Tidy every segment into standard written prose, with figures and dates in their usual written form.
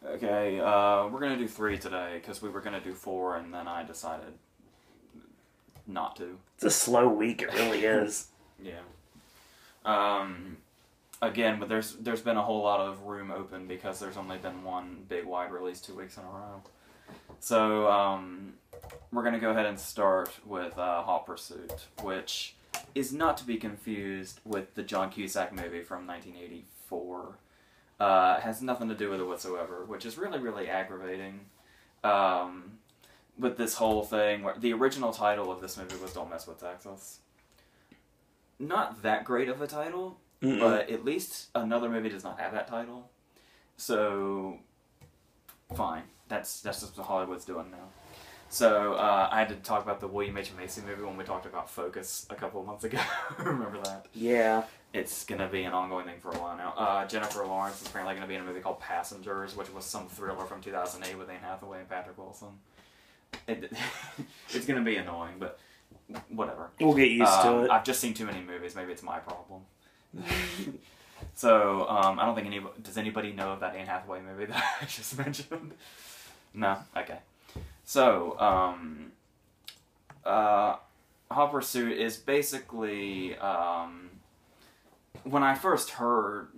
Okay, we're gonna do 3 today, because we were gonna do 4, and then I decided not to. It's a slow week, it really is. Yeah. Again, but there's been a whole lot of room open, because there's only been one big wide release 2 weeks in a row. So, we're gonna go ahead and start with Hot Pursuit, which is not to be confused with the John Cusack movie from 1984. Has nothing to do with it whatsoever, which is really, really aggravating. With this whole thing, where the original title of this movie was Don't Mess with Texas. Not that great of a title, but at least another movie does not have that title. So, fine. That's just what Hollywood's doing now. So, I had to talk about the William H. Macy movie when we talked about Focus a couple of months ago. Remember that? Yeah. It's going to be an ongoing thing for a while now. Jennifer Lawrence is apparently going to be in a movie called Passengers, which was some thriller from 2008 with Anne Hathaway and Patrick Wilson. It's going to be annoying, but whatever. We'll get used to it. I've just seen too many movies. Maybe it's my problem. So, I don't think does anybody know of that Anne Hathaway movie that I just mentioned? No? Okay. So, Hot Pursuit is basically, when I first heard,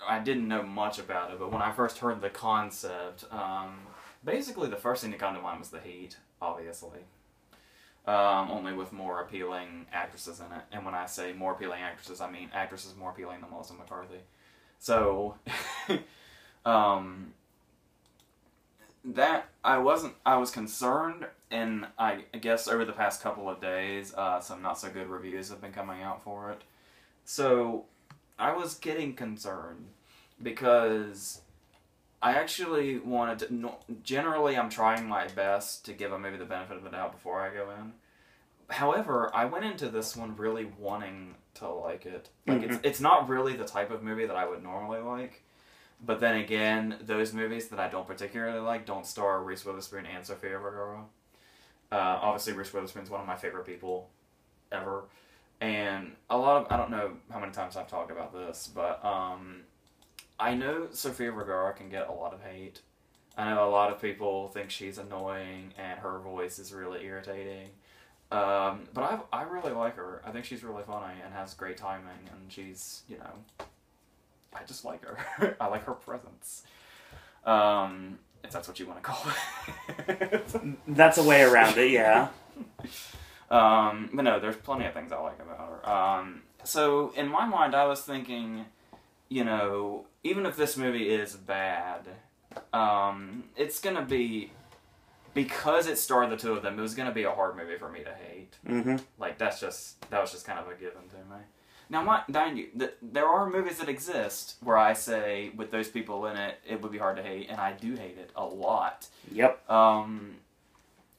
I didn't know much about it, but when I first heard the concept, basically the first thing that came to mind was The Heat, obviously. Only with more appealing actresses in it. And when I say more appealing actresses, I mean actresses more appealing than Melissa McCarthy. So, I was concerned, and I guess over the past couple of days, some not so good reviews have been coming out for it. So, I was getting concerned, because I actually wanted to, generally I'm trying my best to give a movie the benefit of the doubt before I go in. However, I went into this one really wanting to like it. Like, it's not really the type of movie that I would normally like. But then again, those movies that I don't particularly like don't star Reese Witherspoon and Sofia Vergara. Obviously, Reese Witherspoon's one of my favorite people ever. And I don't know how many times I've talked about this, but I know Sofia Vergara can get a lot of hate. I know a lot of people think she's annoying and her voice is really irritating. But I really like her. I think she's really funny and has great timing, and she's, I just like her. I like her presence. If that's what you want to call it. That's a way around it, yeah. But no, there's plenty of things I like about her. So, in my mind, I was thinking, even if this movie is bad, it's going to be, because it starred the two of them, it was going to be a hard movie for me to hate. Mm-hmm. Like, that was just kind of a given to me. Now, there are movies that exist where I say, with those people in it, it would be hard to hate, and I do hate it a lot. Yep.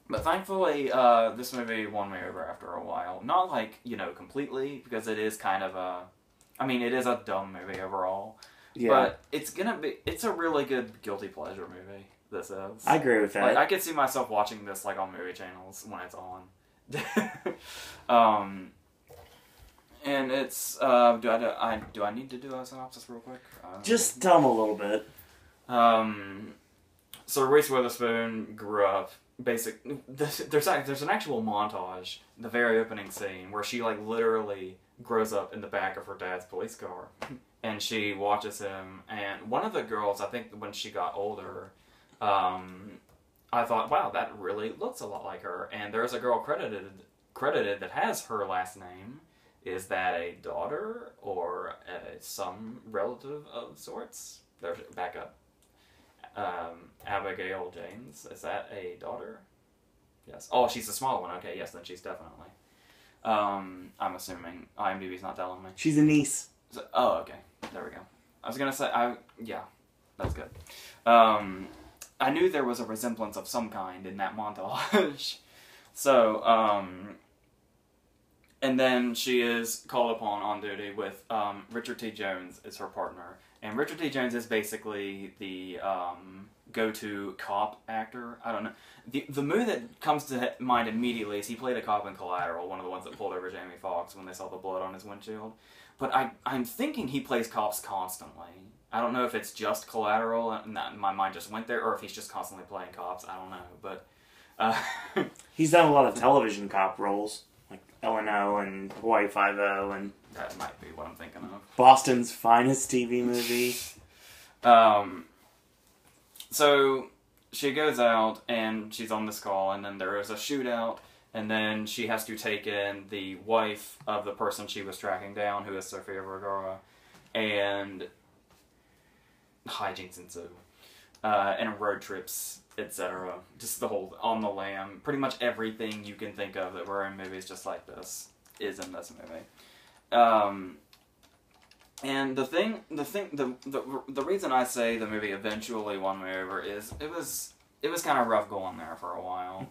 But thankfully, this movie won me over after a while. Not like, completely, because it is kind of it is a dumb movie overall. Yeah. But it's a really good guilty pleasure movie, this is. I agree with that. Like, I could see myself watching this, like, on movie channels when it's on. And it's, do I need to do a synopsis real quick? Just tell them a little bit. So Reese Witherspoon grew up, there's an actual montage, the very opening scene, where she, like, literally grows up in the back of her dad's police car. And she watches him, and one of the girls, I think when she got older, I thought, wow, that really looks a lot like her. And there's a girl credited that has her last name. Is that a daughter or some relative of sorts? Back up. Abigail James. Is that a daughter? Yes. Oh, she's the small one. Okay, yes, then she's definitely. I'm assuming. IMDb's not telling me. She's a niece. Oh, okay. There we go. I was going to say, yeah, that's good. I knew there was a resemblance of some kind in that montage. So, and then she is called upon on duty with Richard T. Jones as her partner. And Richard T. Jones is basically the go-to cop actor. I don't know. The movie that comes to mind immediately is he played a cop in Collateral, one of the ones that pulled over Jamie Foxx when they saw the blood on his windshield. But I'm thinking he plays cops constantly. I don't know if it's just Collateral, and that my mind just went there, or if he's just constantly playing cops. I don't know, but He's done a lot of television cop roles, like L&O and Hawaii Five-O and that might be what I'm thinking of. Boston's Finest TV movie. So she goes out and she's on this call, and then there is a shootout, and then she has to take in the wife of the person she was tracking down, who is Sofia Vergara, and hijinks ensue, and road trips, etc. Just the whole on the lam. Pretty much everything you can think of that were in movies just like this is in this movie. And the reason I say the movie eventually won me over is it was kind of rough going there for a while,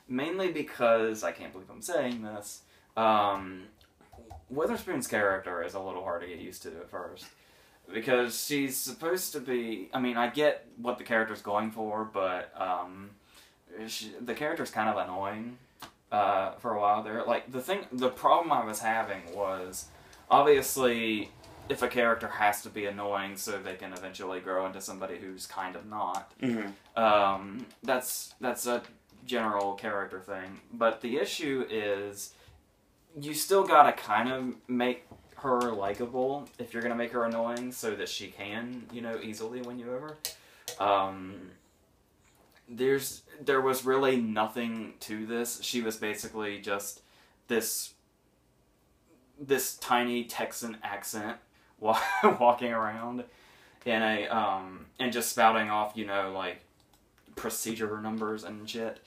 mainly because I can't believe I'm saying this. Witherspoon's character is a little hard to get used to at first, because she's supposed to be. I mean, I get what the character's going for, but the character's kind of annoying for a while there. Like the problem I was having was obviously, if a character has to be annoying so they can eventually grow into somebody who's kind of not, that's a general character thing. But the issue is, you still gotta kind of make her likable if you're gonna make her annoying, so that she can, easily win you over. There was really nothing to this. She was basically just this tiny Texan accent walking around in and just spouting off, like procedure numbers and shit.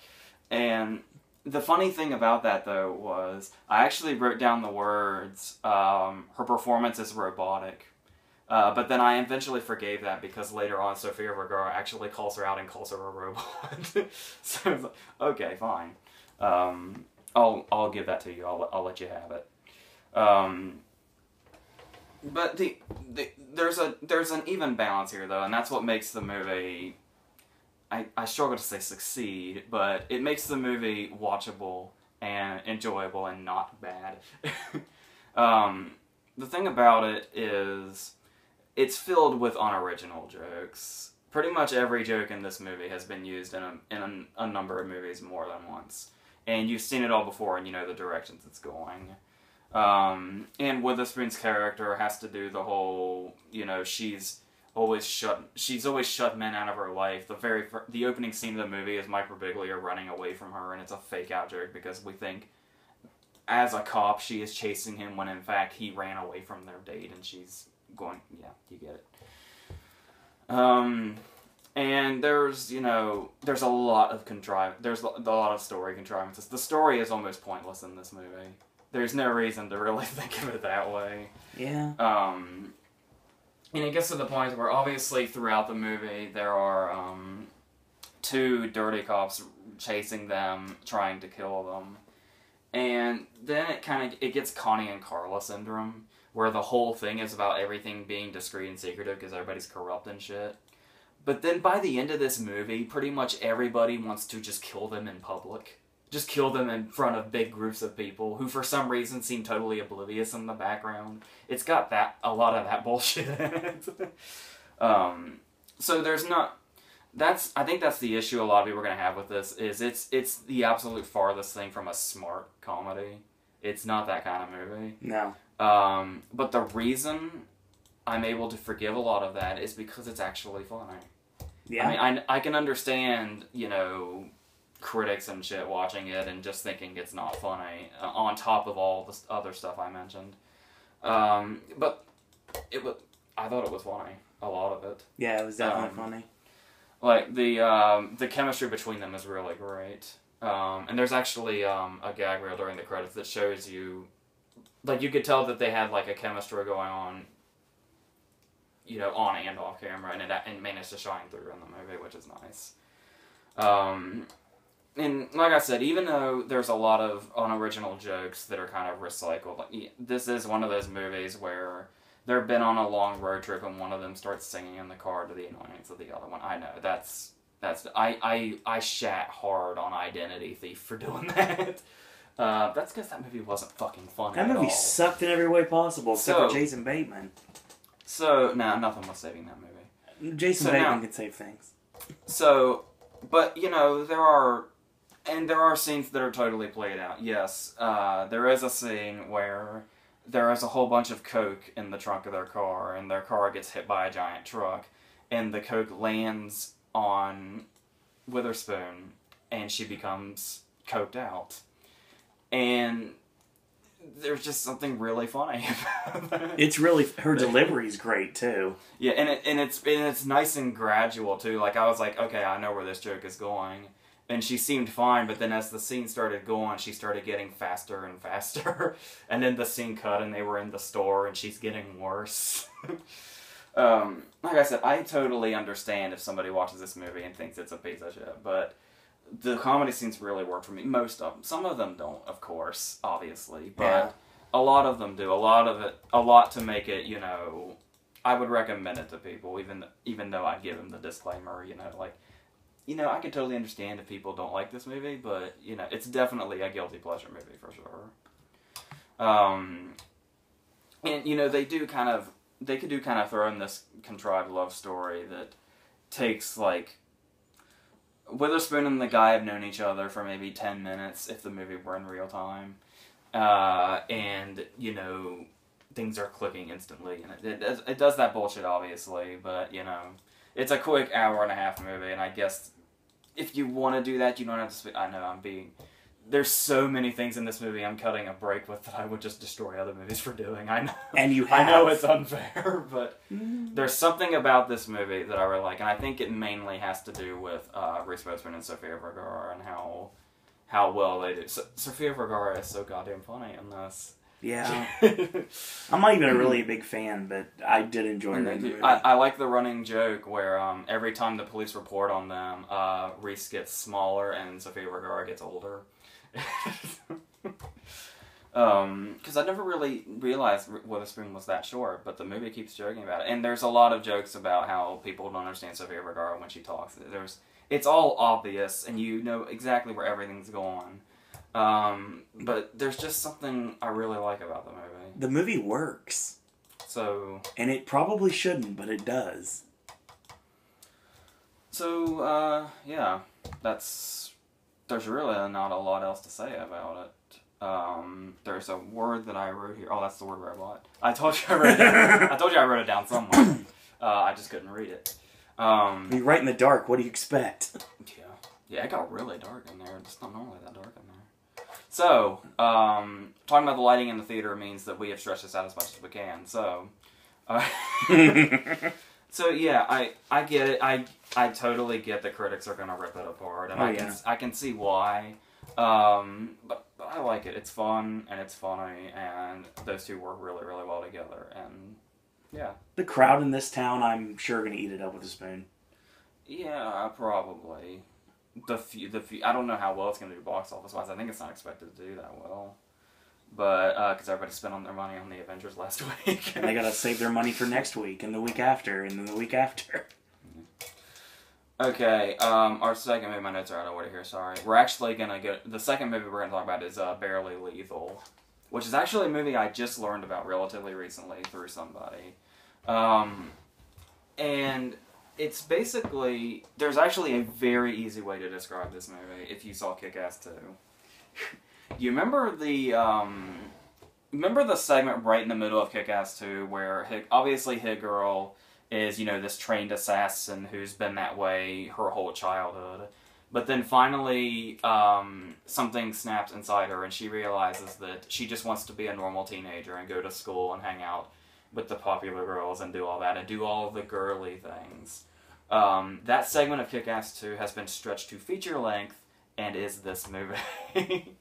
And the funny thing about that, though, was I actually wrote down the words, her performance is robotic. But then I eventually forgave that, because later on Sofia Vergara actually calls her out and calls her a robot. So I was like, okay, fine. I'll give that to you. I'll let you have it. But there's an even balance here, though, and that's what makes the movie, I struggle to say succeed, but it makes the movie watchable and enjoyable and not bad. The thing about it is, it's filled with unoriginal jokes. Pretty much every joke in this movie has been used in a number of movies more than once. And you've seen it all before, and you know the directions it's going. And Witherspoon's character has to do the whole, she's always shut men out of her life. The opening scene of the movie is Mike Birbiglia running away from her, and it's a fake out joke, because we think, as a cop, she is chasing him, when in fact he ran away from their date, and she's going, yeah, you get it. And there's a lot of story contrivances. The story is almost pointless in this movie. There's no reason to really think of it that way. Yeah. And it gets to the point where, obviously, throughout the movie, there are two dirty cops chasing them, trying to kill them. And then it gets Connie and Carla syndrome, where the whole thing is about everything being discreet and secretive because everybody's corrupt and shit. But then by the end of this movie, pretty much everybody wants to just kill them in public. Just kill them in front of big groups of people who for some reason seem totally oblivious in the background. It's got a lot of that bullshit in it. So there's not... I think that's the issue a lot of people are going to have with this, is it's the absolute farthest thing from a smart comedy. It's not that kind of movie. No. But the reason I'm able to forgive a lot of that is because it's actually funny. Yeah. I mean, I can understand, critics and shit watching it and just thinking it's not funny, on top of all the other stuff I mentioned. But I thought it was funny, a lot of it. Yeah, it was definitely funny. Like, the chemistry between them is really great. And there's actually a gag reel during the credits that shows you, like, you could tell that they had, like, a chemistry going on, on and off camera, and it managed to shine through in the movie, which is nice. And like I said, even though there's a lot of unoriginal jokes that are kind of recycled, this is one of those movies where they've been on a long road trip and one of them starts singing in the car to the annoyance of the other one. I know, I shat hard on Identity Thief for doing that. That's because that movie wasn't fucking funny That at movie all. sucked in every way possible, except for Jason Bateman. So, no, nothing was saving that movie. Jason Bateman can save things. So, but, you know, there are scenes that are totally played out. Yes, there is a scene where there is a whole bunch of coke in the trunk of their car, and their car gets hit by a giant truck, and the coke lands on Witherspoon, and she becomes coked out. And there's just something really funny about that. It's really, her delivery's great too. Yeah, and it's nice and gradual too. Like, I was like, okay, I know where this joke is going. And she seemed fine, but then as the scene started going, she started getting faster and faster. And then the scene cut and they were in the store and she's getting worse. Like I said, I totally understand if somebody watches this movie and thinks it's a piece of shit, but the comedy scenes really work for me. Most of them. Some of them don't, of course, obviously, but a lot of them do. A lot to make it, you know, I would recommend it to people, even though I'd give them the disclaimer, you know, like, you know, I can totally understand if people don't like this movie, but, you know, it's definitely a guilty pleasure movie for sure. And, you know, they could do kind of throw in this contrived love story that takes, like, Witherspoon and the guy have known each other for maybe 10 minutes if the movie were in real time. And, you know, things are clicking instantly. And it does that bullshit, obviously, but, you know, it's a quick hour-and-a-half movie, and I guess if you want to do that, you don't have to... I know, there's so many things in this movie I'm cutting a break with that I would just destroy other movies for doing. I know. And you have. I know it's unfair, but there's something about this movie that I really like, and I think it mainly has to do with Reese Witherspoon and Sofia Vergara and how well they do. Sofia Vergara is so goddamn funny in this. Yeah. I'm not even really a big fan, but I did enjoy that movie. I like the running joke where every time the police report on them, Reese gets smaller and Sofia Vergara gets older. Because I never really realized Witherspoon was that short, but the movie keeps joking about it. And there's a lot of jokes about how people don't understand Sofia Vergara when she talks. It's all obvious, and you know exactly where everything's going. But there's just something I really like about the movie. The movie works. So... And it probably shouldn't, but it does. So, yeah. There's really not a lot else to say about it. There's a word that I wrote here. Oh, that's the word where I bought. I told you I wrote it down somewhere. I just couldn't read it. You write in the dark. What do you expect? Yeah, it got really dark in there. It's not normally that dark in there. So, talking about the lighting in the theater means that we have stretched this out as much as we can. So, so yeah, I get it. I totally get that critics are going to rip it apart, and I can see why. But I like it. It's fun and it's funny, and those two work really, really well together. And yeah, the crowd in this town, I'm sure, going to eat it up with a spoon. Yeah, probably. I don't know how well it's going to do box office wise. I think it's not expected to do that well. But, because everybody spent on their money on the Avengers last week. And they gotta save their money for next week, and the week after, and then the week after. Okay, our second movie, my notes are out of order here, sorry. We're actually gonna get, the second movie we're gonna talk about is, Barely Lethal. Which is actually a movie I just learned about relatively recently through somebody. And it's basically, there's actually a very easy way to describe this movie if you saw Kick-Ass 2. You remember the segment right in the middle of Kick-Ass 2 where obviously Hit Girl is, you know, this trained assassin who's been that way her whole childhood. But then finally something snaps inside her and she realizes that she just wants to be a normal teenager and go to school and hang out with the popular girls and do all that and do all of the girly things. That segment of Kick-Ass 2 has been stretched to feature length and is this movie.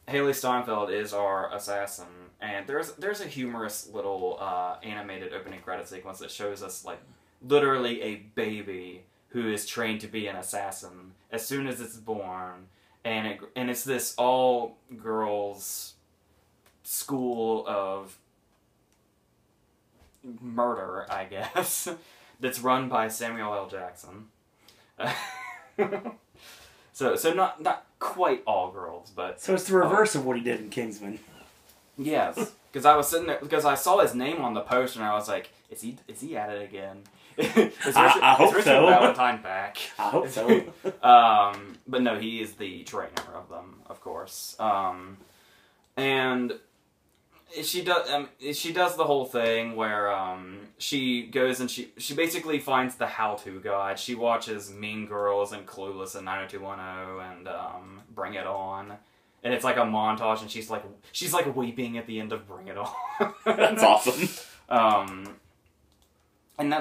Haley Steinfeld is our assassin, and there's a humorous little animated opening credit sequence that shows us like literally a baby who is trained to be an assassin as soon as it's born, and it's this all girls school of murder, I guess, that's run by Samuel L. Jackson. So not quite all girls, but... So it's the reverse of what he did in Kingsman. Yes, because I was sitting there because I saw his name on the poster and I was like, is he at it again? I hope Richard so. Valentine back? I hope so. But no, he is the trainer of them, of course. And she does the whole thing where she goes and she basically finds the how-to guide. She watches Mean Girls and Clueless and 90210 and Bring It On. And it's like a montage, and she's like weeping at the end of Bring It On. That's awesome. And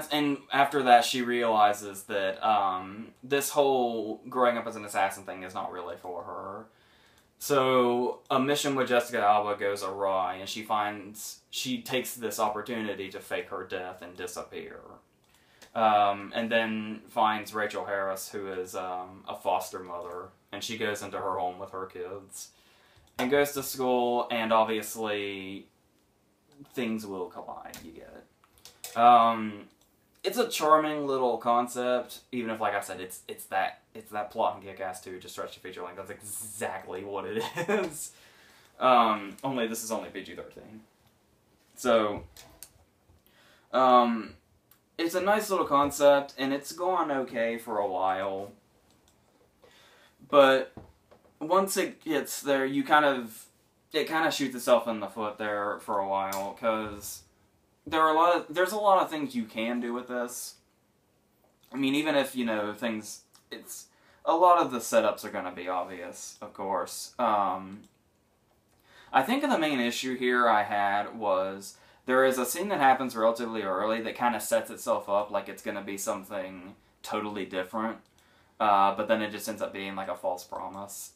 after that, she realizes that this whole growing up as an assassin thing is not really for her. So a mission with Jessica Alba goes awry, and she takes this opportunity to fake her death and disappear. And then finds Rachel Harris, who is a foster mother, and she goes into her home with her kids, and goes to school, and obviously things will collide. You get it. It's a charming little concept, even if, like I said, it's that plot in Kick-Ass 2 to stretch the feature length. That's exactly what it is. Only this is only PG-13. So, it's a nice little concept, and it's gone okay for a while. But once it gets there, it kind of shoots itself in the foot there for a while, because there's a lot of things you can do with this. I mean, even if, it's a lot of the setups are going to be obvious, of course. I think the main issue here I had was there is a scene that happens relatively early that kind of sets itself up like it's going to be something totally different, but then it just ends up being like a false promise.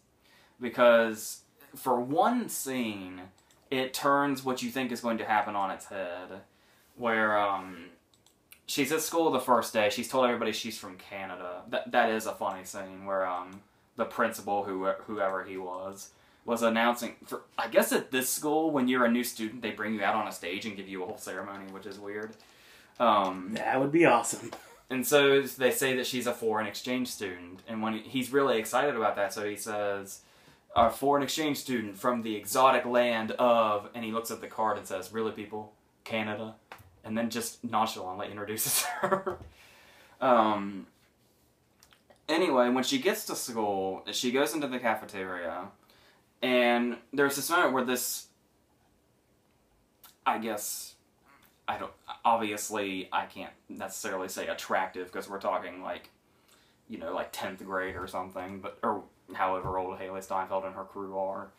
Because for one scene, it turns what you think is going to happen on its head, where she's at school the first day. She's told everybody she's from Canada. That is a funny scene where the principal, whoever he was announcing. I guess at this school, when you're a new student, they bring you out on a stage and give you a whole ceremony, which is weird. That would be awesome. And so they say that she's a foreign exchange student, and when he's really excited about that, so he says, "A foreign exchange student from the exotic land of," and he looks at the card and says, "Really, people? Canada?" And then just nonchalantly introduces her. Anyway, when she gets to school, she goes into the cafeteria, and there's this moment where this, obviously I can't necessarily say attractive, because we're talking like 10th grade or something, or however old Haley Steinfeld and her crew are.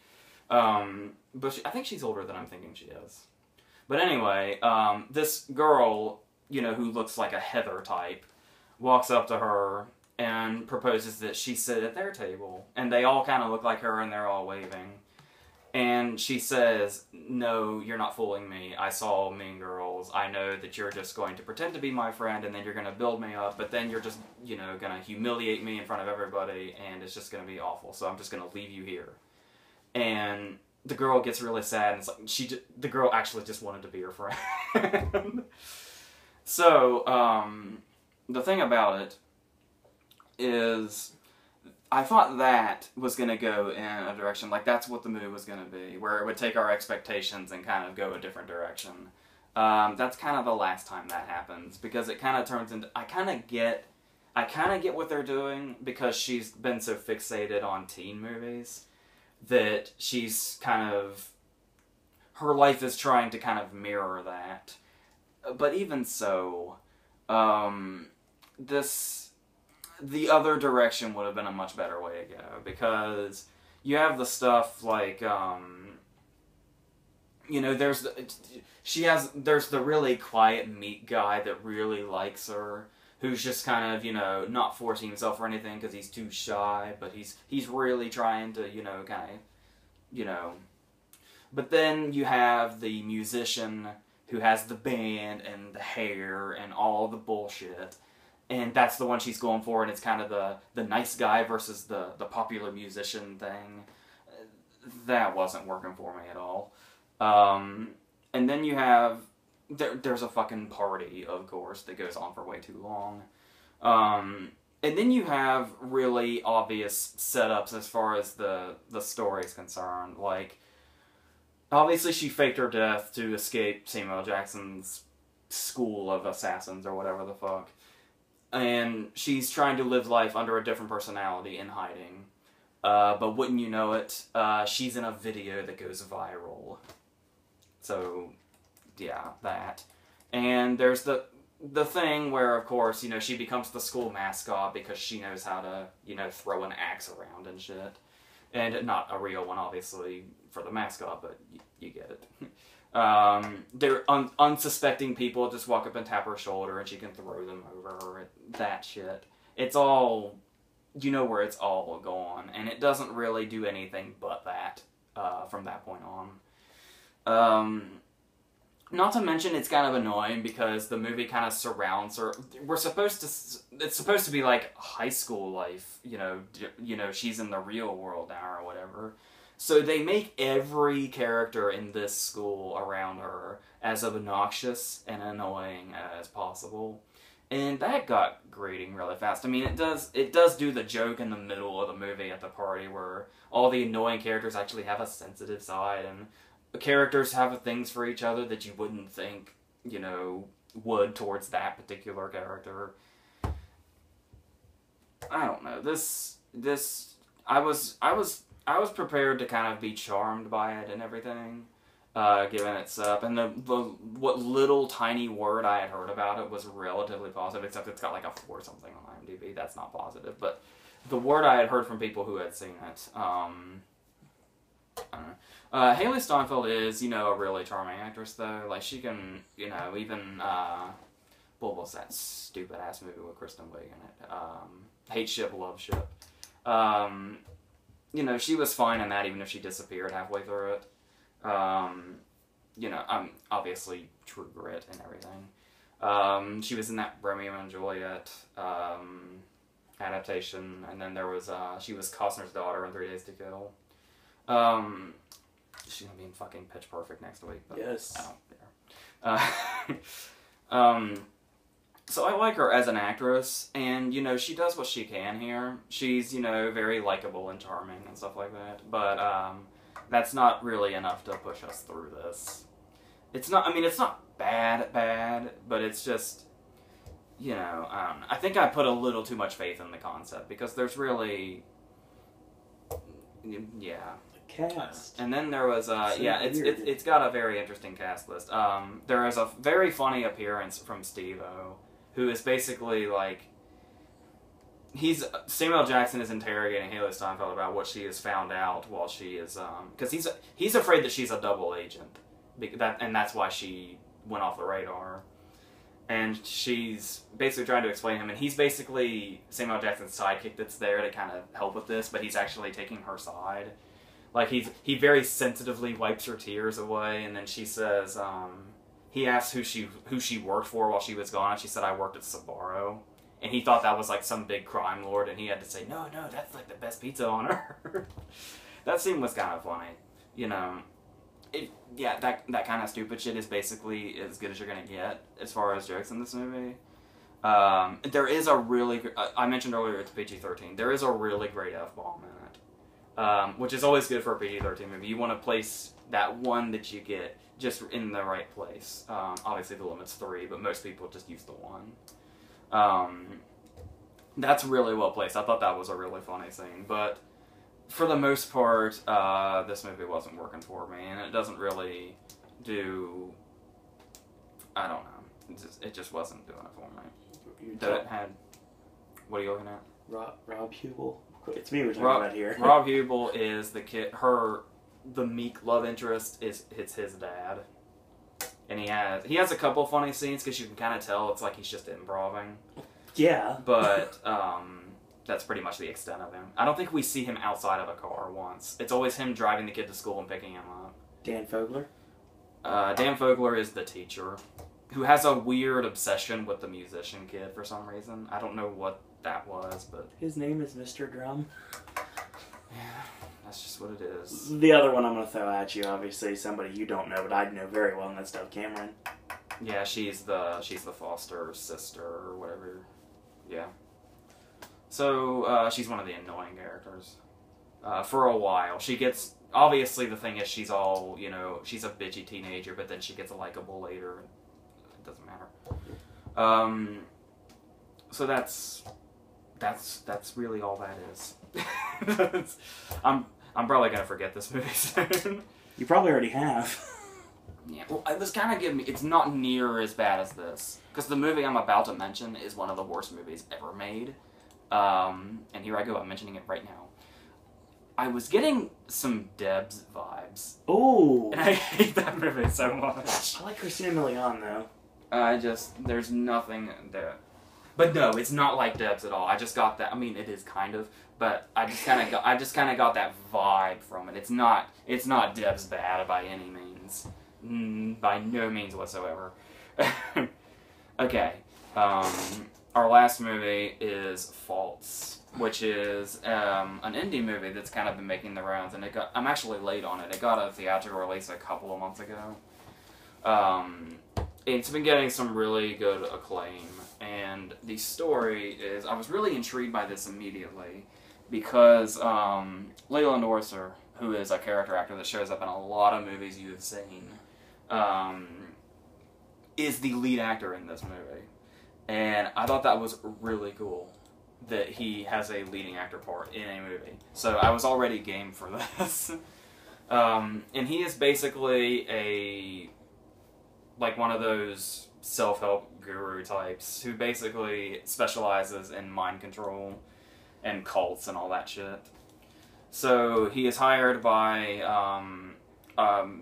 But I think she's older than I'm thinking she is. But anyway, this girl, who looks like a Heather type, walks up to her and proposes that she sit at their table. And they all kind of look like her, and they're all waving. And she says, "No, you're not fooling me. I saw Mean Girls. I know that you're just going to pretend to be my friend, and then you're going to build me up, but then you're just, going to humiliate me in front of everybody, and it's just going to be awful. So I'm just going to leave you here." And the girl gets really sad, and it's like the girl actually just wanted to be her friend. So, the thing about it is, I thought that was going to go in a direction, like that's what the movie was going to be, where it would take our expectations and kind of go a different direction. That's kind of the last time that happens, because it kind of turns into, I kind of get what they're doing, because she's been so fixated on teen movies, that she's her life is trying to kind of mirror that. But even so, the other direction would have been a much better way to go, because you have the stuff like, there's the really quiet, meek guy that really likes her, who's just kind of, not forcing himself or anything because he's too shy, but he's really trying to, But then you have the musician who has the band and the hair and all the bullshit, and that's the one she's going for, and it's kind of the nice guy versus the popular musician thing. That wasn't working for me at all. And then you have... There's a fucking party, of course, that goes on for way too long. And then you have really obvious setups as far as the story is concerned. Like, obviously she faked her death to escape Samuel Jackson's school of assassins or whatever the fuck. And she's trying to live life under a different personality in hiding. But wouldn't you know it, she's in a video that goes viral. So, yeah, that. And there's the thing where, of course, you know, she becomes the school mascot because she knows how to, you know, throw an axe around and shit. And not a real one, obviously, for the mascot, but you get it. They're unsuspecting people just walk up and tap her shoulder and she can throw them over her. That shit. It's all, you know where it's all going. And it doesn't really do anything but that from that point on. Not to mention, it's kind of annoying because the movie kind of surrounds her. It's supposed to be like high school life, you know, she's in the real world now or whatever. So they make every character in this school around her as obnoxious and annoying as possible. And that got grating really fast. I mean, it does do the joke in the middle of the movie at the party where all the annoying characters actually have a sensitive side, and the characters have things for each other that you wouldn't think, you know, would towards that particular character. I don't know. I was prepared to kind of be charmed by it and everything, given its up. And what little tiny word I had heard about it was relatively positive, except it's got like a 4 something on IMDb. That's not positive, but the word I had heard from people who had seen it, I don't know. Haley Steinfeld is, you know, a really charming actress, though. Like, she can, you know, even, what was that stupid-ass movie with Kristen Wiig in it? Hate Ship, Love Ship. You know, she was fine in that, even if she disappeared halfway through it. You know, obviously True Grit and everything. She was in that Romeo and Juliet, adaptation, and then there was, she was Costner's daughter in 3 Days to Kill. She's gonna be in fucking Pitch Perfect next week, but yes. I don't care. So I like her as an actress, and, you know, she does what she can here. She's, you know, very likable and charming and stuff like that, but, that's not really enough to push us through this. It's not, I mean, it's not bad, but it's just, you know, I think I put a little too much faith in the concept, because there's really, yeah. Cast. And then there was, it's got a very interesting cast list. There is a very funny appearance from Steve-O, who is basically like, Samuel Jackson is interrogating Haley Steinfeld about what she has found out while she is, because he's afraid that she's a double agent, and that's why she went off the radar. And she's basically trying to explain him, and he's basically Samuel Jackson's sidekick that's there to kind of help with this, but he's actually taking her side. Like, he very sensitively wipes her tears away, and then she says, he asks who she worked for while she was gone, and she said, I worked at Sbarro. And he thought that was like some big crime lord, and he had to say, no, that's like the best pizza on earth. That scene was kind of funny. You know, that kind of stupid shit is basically as good as you're gonna get as far as jokes in this movie. There is a really, I mentioned earlier it's PG-13, there is a really great F-bomb in it. Which is always good for a PG-13 movie. You want to place that one that you get just in the right place. Obviously the limit's 3, but most people just use the 1. That's really well placed. I thought that was a really funny scene, but for the most part, this movie wasn't working for me, and it doesn't really do, I don't know, it just wasn't doing it for me. That had, what are you looking at? Rob Hubel. It's me we're talking about here. Rob Hubel is the kid. The meek love interest it's his dad, and he has a couple funny scenes because you can kind of tell it's like he's just improvising. Yeah. But that's pretty much the extent of him. I don't think we see him outside of a car once. It's always him driving the kid to school and picking him up. Dan Fogler. Dan Fogler is the teacher, who has a weird obsession with the musician kid for some reason. I don't know what that was, but his name is Mr. Drum. Yeah, that's just what it is. The other one I'm going to throw at you, obviously, somebody you don't know, but I know very well, and that's Dove Cameron. Yeah, she's the foster sister or whatever. Yeah. So she's one of the annoying characters. For a while, she gets obviously the thing is she's all, she's a bitchy teenager, but then she gets likable later. It doesn't matter. So that's really all that is. I'm probably gonna forget this movie soon. You probably already have. Yeah, well, this kind of gives me... It's not near as bad as this. Because the movie I'm about to mention is one of the worst movies ever made. And here I go, I'm mentioning it right now. I was getting some Debs vibes. Ooh. And I hate that movie so much. I like Christina Milian, though. There's nothing there. But no, it's not like Debs at all. I just got that... I mean, it is kind of... But I just kind of got that vibe from it. It's not Debs bad by any means. By no means whatsoever. Okay. Our last movie is Faults, which is an indie movie that's kind of been making the rounds, and I'm actually late on it. It got a theatrical release a couple of months ago. It's been getting some really good acclaim, and the story is... I was really intrigued by this immediately, because Leland Orser, who is a character actor that shows up in a lot of movies you've seen, is the lead actor in this movie. And I thought that was really cool, that he has a leading actor part in a movie. So I was already game for this. And he is basically one of those self-help guru types who basically specializes in mind control and cults and all that shit. So he is hired by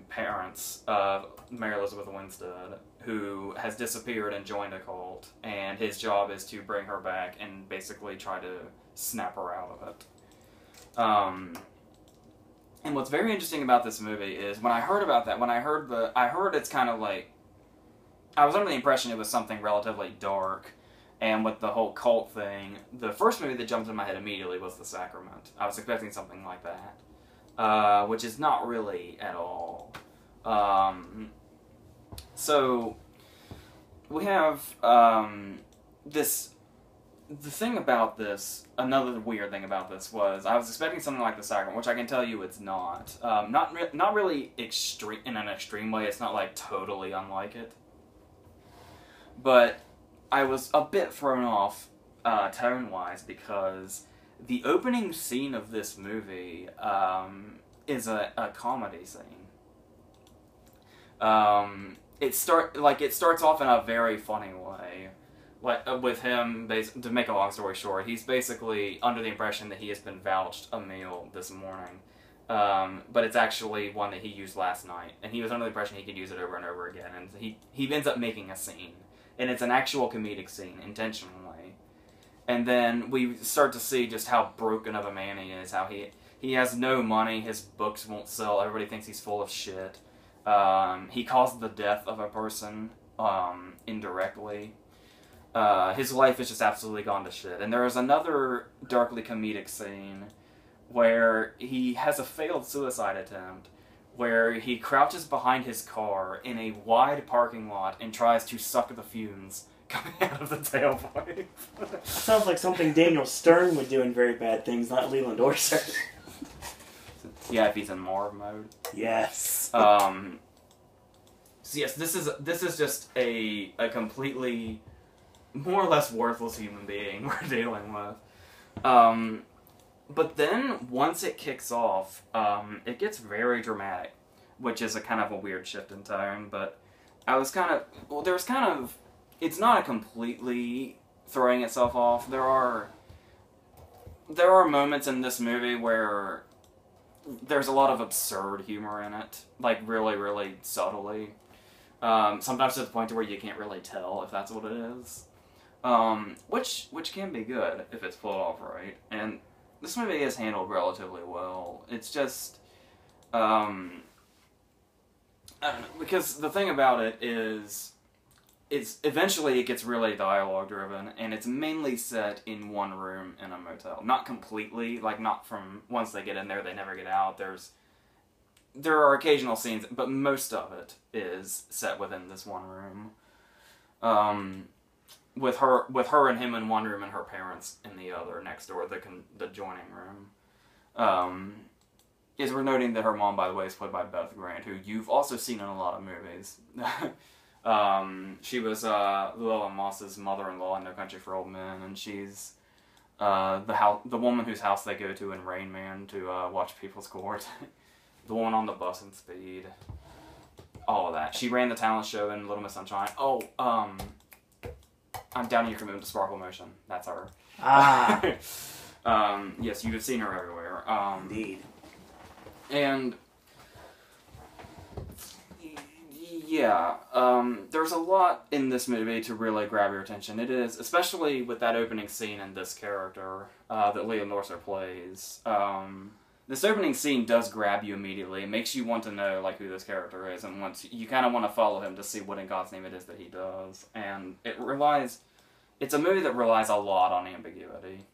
parents of Mary Elizabeth Winstead, who has disappeared and joined a cult, and his job is to bring her back and basically try to snap her out of it. And what's very interesting about this movie is when I heard about that, I heard it's kind of like, I was under the impression it was something relatively dark, and with the whole cult thing, the first movie that jumped in my head immediately was The Sacrament. I was expecting something like that, which is not really at all. So, we have, the thing about this, another weird thing about this was, I was expecting something like The Sacrament, which I can tell you it's not. Not really extreme, in an extreme way, it's not like totally unlike it. But I was a bit thrown off, tone-wise, because the opening scene of this movie, is a comedy scene. It starts off in a very funny way. With him, to make a long story short, he's basically under the impression that he has been vouched a meal this morning. But it's actually one that he used last night. And he was under the impression he could use it over and over again. And he ends up making a scene. And it's an actual comedic scene, intentionally. And then we start to see just how broken of a man he is. How he has no money, his books won't sell, everybody thinks he's full of shit. He caused the death of a person, indirectly. His life is just absolutely gone to shit. And there is another darkly comedic scene where he has a failed suicide attempt, where he crouches behind his car in a wide parking lot and tries to suck the fumes coming out of the tailpipe. Sounds like something Daniel Stern would do in Very Bad Things, not Leland Orser. Yeah, if he's in Marv mode. Yes. So yes, this is just a completely more or less worthless human being we're dealing with. But then, once it kicks off, it gets very dramatic, which is a kind of a weird shift in tone, but I was it's not completely throwing itself off. There are moments in this movie where there's a lot of absurd humor in it, like really, really subtly. Sometimes to the point to where you can't really tell if that's what it is. Which can be good if it's pulled off right. And this movie is handled relatively well. It's just, I don't know, because the thing about it is, eventually it gets really dialogue driven, and it's mainly set in one room in a motel. Not completely, not from once they get in there, they never get out. There are occasional scenes, but most of it is set within this one room. With her and him in one room and her parents in the other next door, the joining room. is we're noting that her mom, by the way, is played by Beth Grant, who you've also seen in a lot of movies. She was Llewellyn Moss's mother-in-law in No Country for Old Men, and she's the woman whose house they go to in Rain Man to watch People's Court. The woman on the bus in Speed. All of that. She ran the talent show in Little Miss Sunshine. Oh, I'm Down in Your Commitment to Sparkle Motion. That's her. Ah. Yes, you have seen her everywhere. Indeed. And yeah, there's a lot in this movie to really grab your attention. It is, especially with that opening scene and this character that Leah Norser plays. This opening scene does grab you immediately. It makes you want to know like who this character is, and you kind of want to follow him to see what in God's name it is that he does. And it's a movie that relies a lot on ambiguity,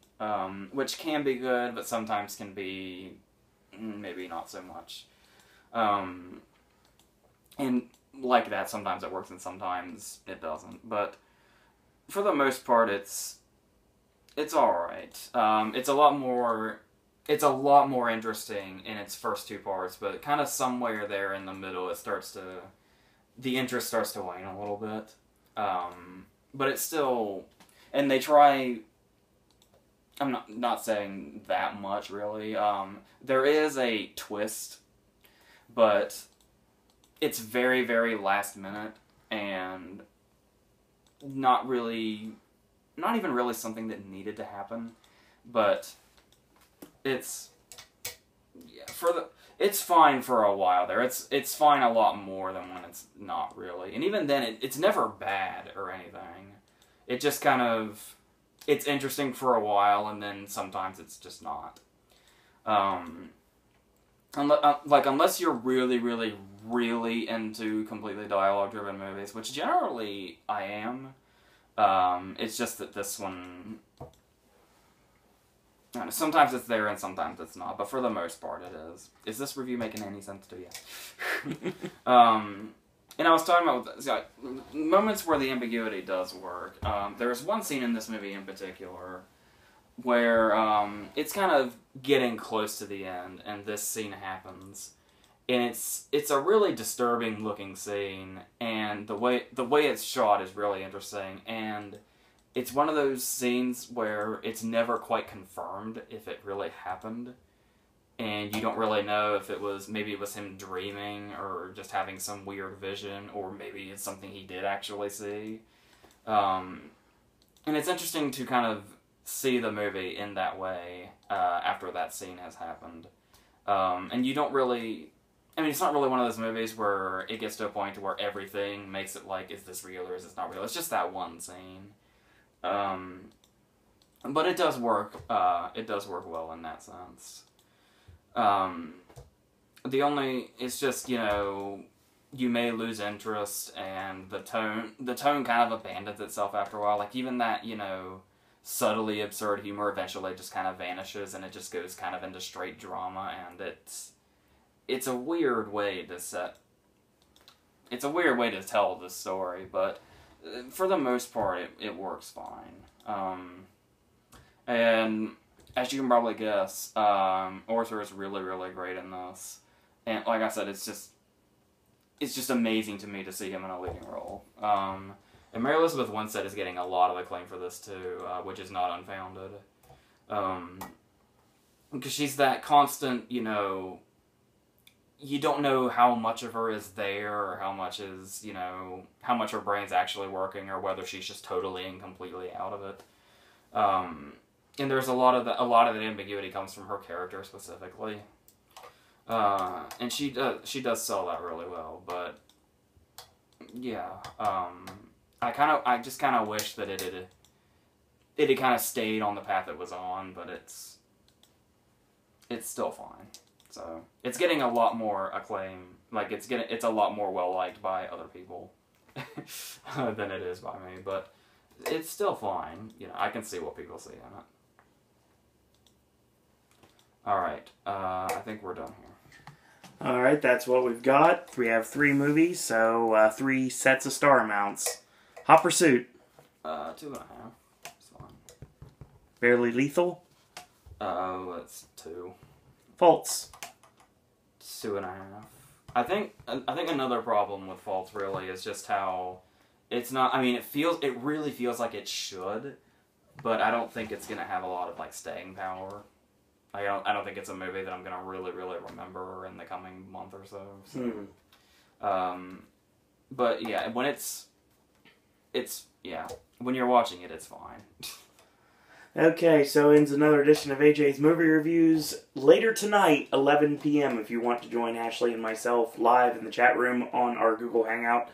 which can be good, but sometimes can be maybe not so much. And like that, sometimes it works and sometimes it doesn't. But for the most part, it's alright. It's a lot more interesting in its first two parts, but kind of somewhere there in the middle, the interest starts to wane a little bit. But it's still, and they try. I'm not saying that much really. There is a twist, but it's very, very last minute and not even really something that needed to happen, but it's fine for a while there. It's fine a lot more than when it's not really, and even then it's never bad or anything. It just kind of, it's interesting for a while, and then sometimes it's just not. Unless you're really, really, really into completely dialogue-driven movies, which generally I am. It's just that this one, sometimes it's there and sometimes it's not, but for the most part it is. Is this review making any sense to you? And I was talking about moments where the ambiguity does work. There's one scene in this movie in particular where it's kind of getting close to the end, and this scene happens, and it's a really disturbing looking scene, and the way it's shot is really interesting, and it's one of those scenes where it's never quite confirmed if it really happened, and you don't really know if maybe it was him dreaming or just having some weird vision, or maybe it's something he did actually see. And it's interesting to kind of see the movie in that way after that scene has happened. And you don't really, it's not really one of those movies where it gets to a point where everything makes it like, is this real or is this not real? It's just that one scene. But it does work. It does work well in that sense. It's just, you may lose interest, and the tone kind of abandons itself after a while. Like, even that, subtly absurd humor eventually just kind of vanishes, and it just goes kind of into straight drama, and it's a weird way to tell this story, but for the most part, it works fine. And as you can probably guess, Arthur is really, really great in this. And like I said, it's just amazing to me to see him in a leading role. And Mary Elizabeth Winstead is getting a lot of acclaim for this too, which is not unfounded. Because she's that constant, you don't know how much of her is there, or how much is, how much her brain's actually working, or whether she's just totally and completely out of it. And there's a lot of that ambiguity comes from her character specifically. And she does sell that really well, but yeah, I just kind of wish that it had kind of stayed on the path it was on, but it's still fine. So it's getting a lot more acclaim. Like it's a lot more well liked by other people than it is by me, but it's still fine. I can see what people see in it. Alright, I think we're done here. Alright, that's what we've got. We have 3 movies, so 3 sets of star amounts. Hot Pursuit. 2.5. It's fine. Barely Lethal. That's 2. Faults. 2.5. I think another problem with Faults really is just how it's not. I mean, it really feels like it should, but I don't think it's gonna have a lot of like staying power. I don't think it's a movie that I'm gonna really remember in the coming month or so. But yeah, when when you're watching it, it's fine. Okay, so ends another edition of AJ's Movie Reviews. Later tonight, 11 p.m., if you want to join Ashley and myself live in the chat room on our Google Hangout,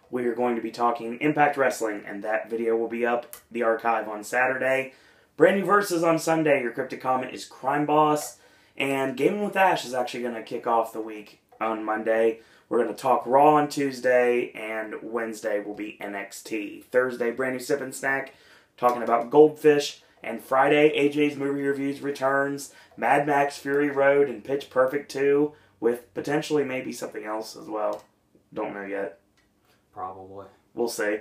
we are going to be talking Impact Wrestling, and that video will be up the archive on Saturday. Brand new verses on Sunday. Your cryptic comment is Crime Boss, and Gaming with Ash is actually going to kick off the week on Monday. We're going to talk Raw on Tuesday, and Wednesday will be NXT. Thursday, brand new Sip and Snack, talking about Goldfish. And Friday, AJ's Movie Reviews returns, Mad Max Fury Road and Pitch Perfect 2, with potentially maybe something else as well. Don't know yet. Probably. We'll see.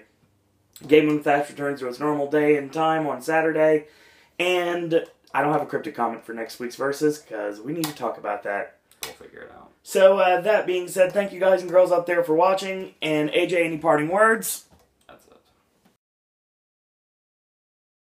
Gaming with Ash returns to its normal day and time on Saturday. And I don't have a cryptic comment for next week's Versus, because we need to talk about that. We'll figure it out. So, that being said, thank you guys and girls out there for watching. And AJ, any parting words?